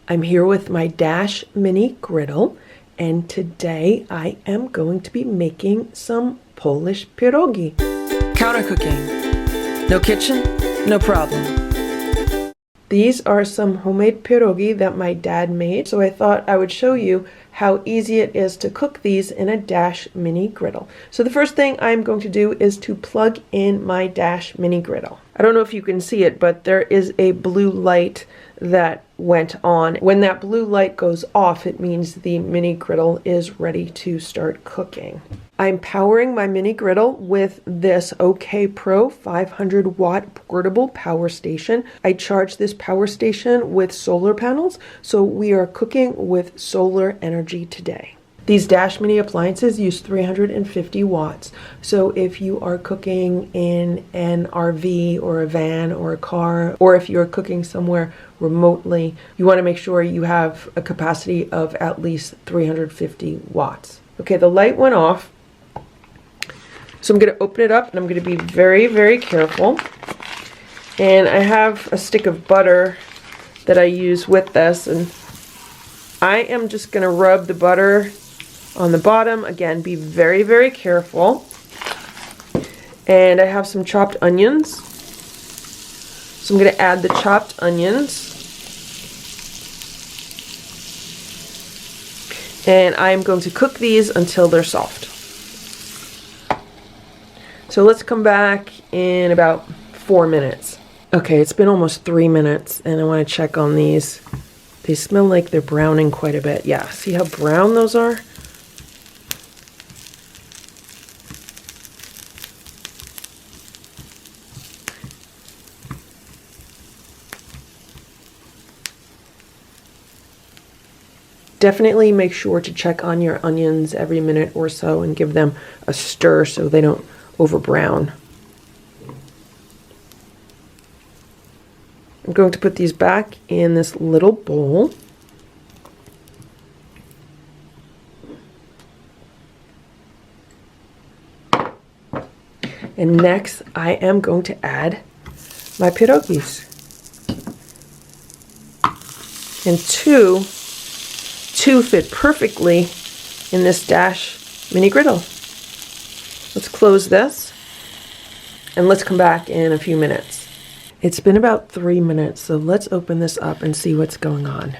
I'm here with my Dash Mini Griddle, and today I am going to be making some Polish pierogi. Counter cooking. No kitchen, no problem. These are some homemade pierogi that my dad made, so I thought I would show you how easy it is to cook these in a Dash Mini Griddle. So the first thing I'm going to do is to plug in my Dash Mini Griddle. I don't know if you can see it, but there is a blue light that went on. When that blue light goes off, it means the mini griddle is ready to start cooking. I'm powering my mini griddle with this OK Pro 500 watt portable power station. I charge this power station with solar panels, so we are cooking with solar energy today. These Dash Mini appliances use 350 watts. So if you are cooking in an RV or a van or a car, or if you're cooking somewhere remotely, you want to make sure you have a capacity of at least 350 watts. Okay, the light went off. So I'm going to open it up and I'm going to be very, very careful. And I have a stick of butter that I use with this, and I am just going to rub the butter on the bottom. Again, be very, very careful. And I have some chopped onions. So I'm going to add the chopped onions. And I'm going to cook these until they're soft. So let's come back in about 4 minutes. Okay, it's been almost 3 minutes and I want to check on these. They smell like they're browning quite a bit. Yeah, see how brown those are? Definitely make sure to check on your onions every minute or so and give them a stir so they don't over brown. I'm going to put these back in this little bowl. And next I am going to add my pierogies. And two fit perfectly in this Dash Mini Griddle. Let's close this and let's come back in a few minutes. It's been about 3 minutes, so let's open this up and see what's going on.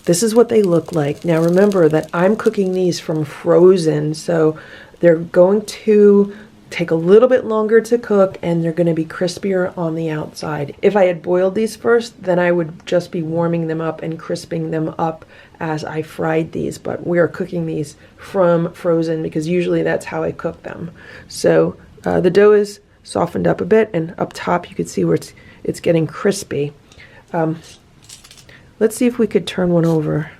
This is what they look like. Now remember that I'm cooking these from frozen, so they're going to take a little bit longer to cook and they're going to be crispier on the outside. If I had boiled these first, then I would just be warming them up and crisping them up as I fried these, but we are cooking these from frozen because usually that's how I cook them. So the dough is softened up a bit, and up top you can see where it's getting crispy. Let's see if we could turn one over.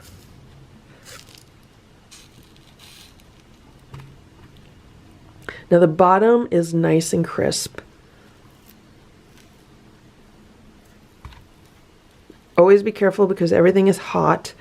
Now the bottom is nice and crisp. Always be careful because everything is hot.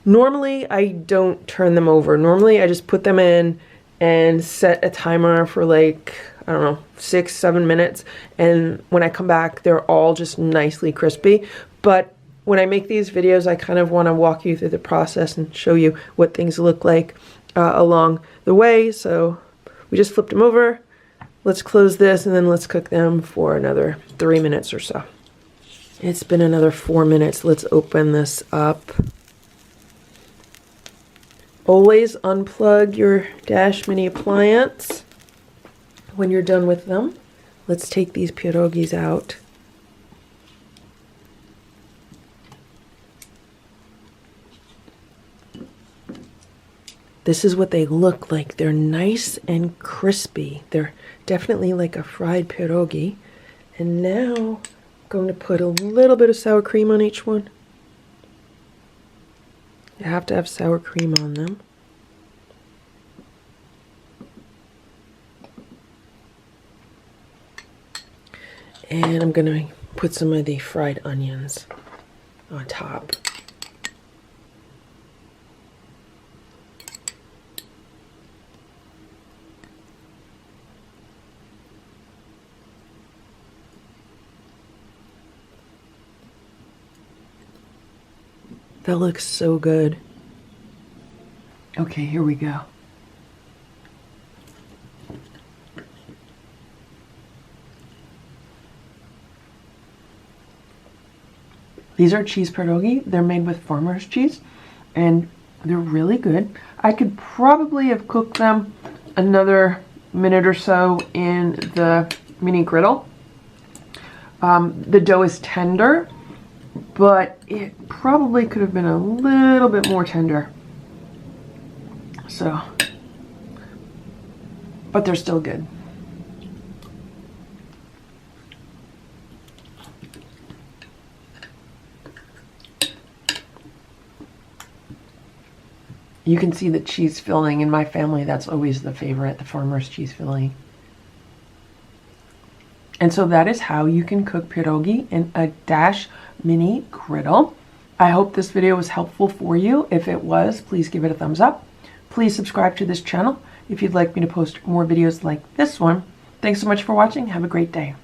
Normally I don't turn them over. Normally I just put them in and set a timer for like, I don't know, 6-7 minutes. And when I come back, they're all just nicely crispy. But when I make these videos, I kind of want to walk you through the process and show you what things look like along the way. So we just flipped them over. Let's close this and then let's cook them for another 3 minutes or so. It's been another 4 minutes. Let's open this up. Always unplug your Dash Mini appliance when you're done with them. Let's take these pierogies out. This is what they look like. They're nice and crispy. They're definitely like a fried pierogi. And now I'm going to put a little bit of sour cream on each one. You have to have sour cream on them. And I'm going to put some of the fried onions on top. That looks so good. Okay, here we go. These are cheese pierogi. They're made with farmer's cheese, and they're really good. I could probably have cooked them another minute or so in the mini griddle. The dough is tender, but it probably could have been a little bit more tender. So, but they're still good. You can see the cheese filling in my family. That's always the favorite, the farmer's cheese filling. And so that is how you can cook pierogi in a Dash mini griddle. I hope this video was helpful for you. If it was, please give it a thumbs up. Please subscribe to this channel if you'd like me to post more videos like this one. Thanks so much for watching. Have a great day.